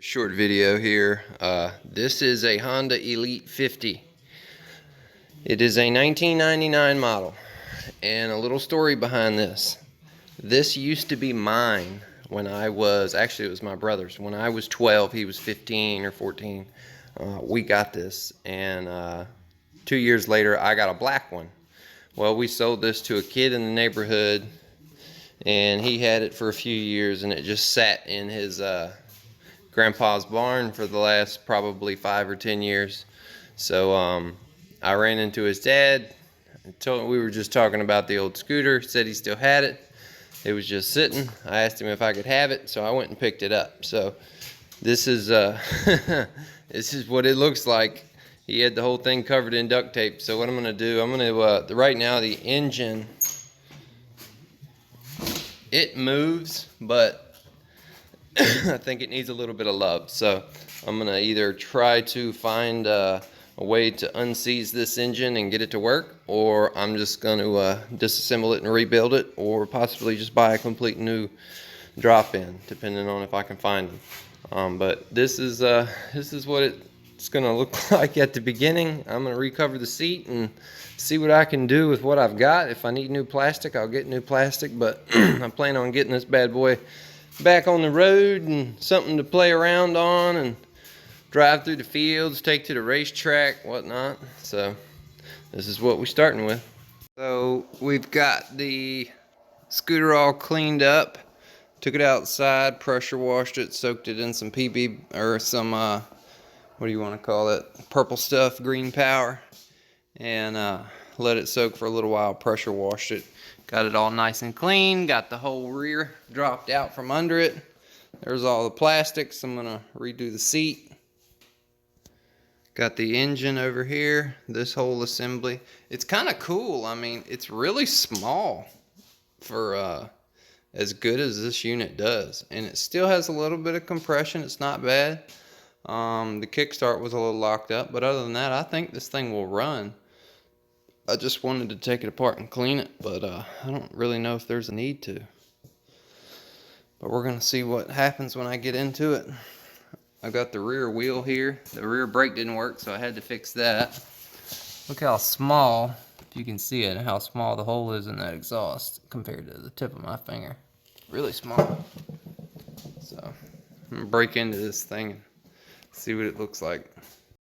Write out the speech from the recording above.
Short video here. This is a Honda Elite 50. It is a 1999 model. And a little story behind this. This used to be mine when I was, actually it was my brother's. When I was 12, he was 15 or 14. We got this, and 2 years later I got a black one. Well, we sold this to a kid in the neighborhood, and he had it for a few years, and it just sat in his grandpa's barn for the last probably 5 or 10 years. So I ran into his dad. We were just talking about the old scooter. Said he still had it. It was just sitting. I asked him if I could have it, so I went and picked it up. So this is this is what it looks like. He had the whole thing covered in duct tape. So what I'm gonna do, I'm gonna right now the engine, it moves, but I think it needs a little bit of love. So I'm gonna either try to find a way to unseize this engine and get it to work, or I'm just gonna disassemble it and rebuild it, or possibly just buy a complete new drop-in, depending on if I can find them. But this is what it's gonna look like at the beginning. I'm gonna recover the seat and see what I can do with what I've got. If I need new plastic, I'll get new plastic, but I plan on getting this bad boy back on the road and something to play around on and drive through the fields, take to the racetrack, whatnot. So this is what we're starting with. So we've got the scooter all cleaned up, took it outside, pressure washed it, soaked it in some PB or some what do you want to call it, purple stuff, green power, and let it soak for a little while. Pressure washed it, got it all nice and clean, got the whole rear dropped out from under it. There's all the plastics. I'm gonna redo the seat. Got the engine over here, this whole assembly. It's kind of cool. I mean, it's really small for as good as this unit does, and it still has a little bit of compression. It's not bad. The kickstart was a little locked up, but other than that, I think this thing will run. I just wanted to take it apart and clean it, but I don't really know if there's a need to. But we're gonna see what happens when I get into it. I got the rear wheel here. The rear brake didn't work, so I had to fix that. Look how small, if you can see it, how small the hole is in that exhaust compared to the tip of my finger. Really small. So I'm gonna break into this thing and see what it looks like.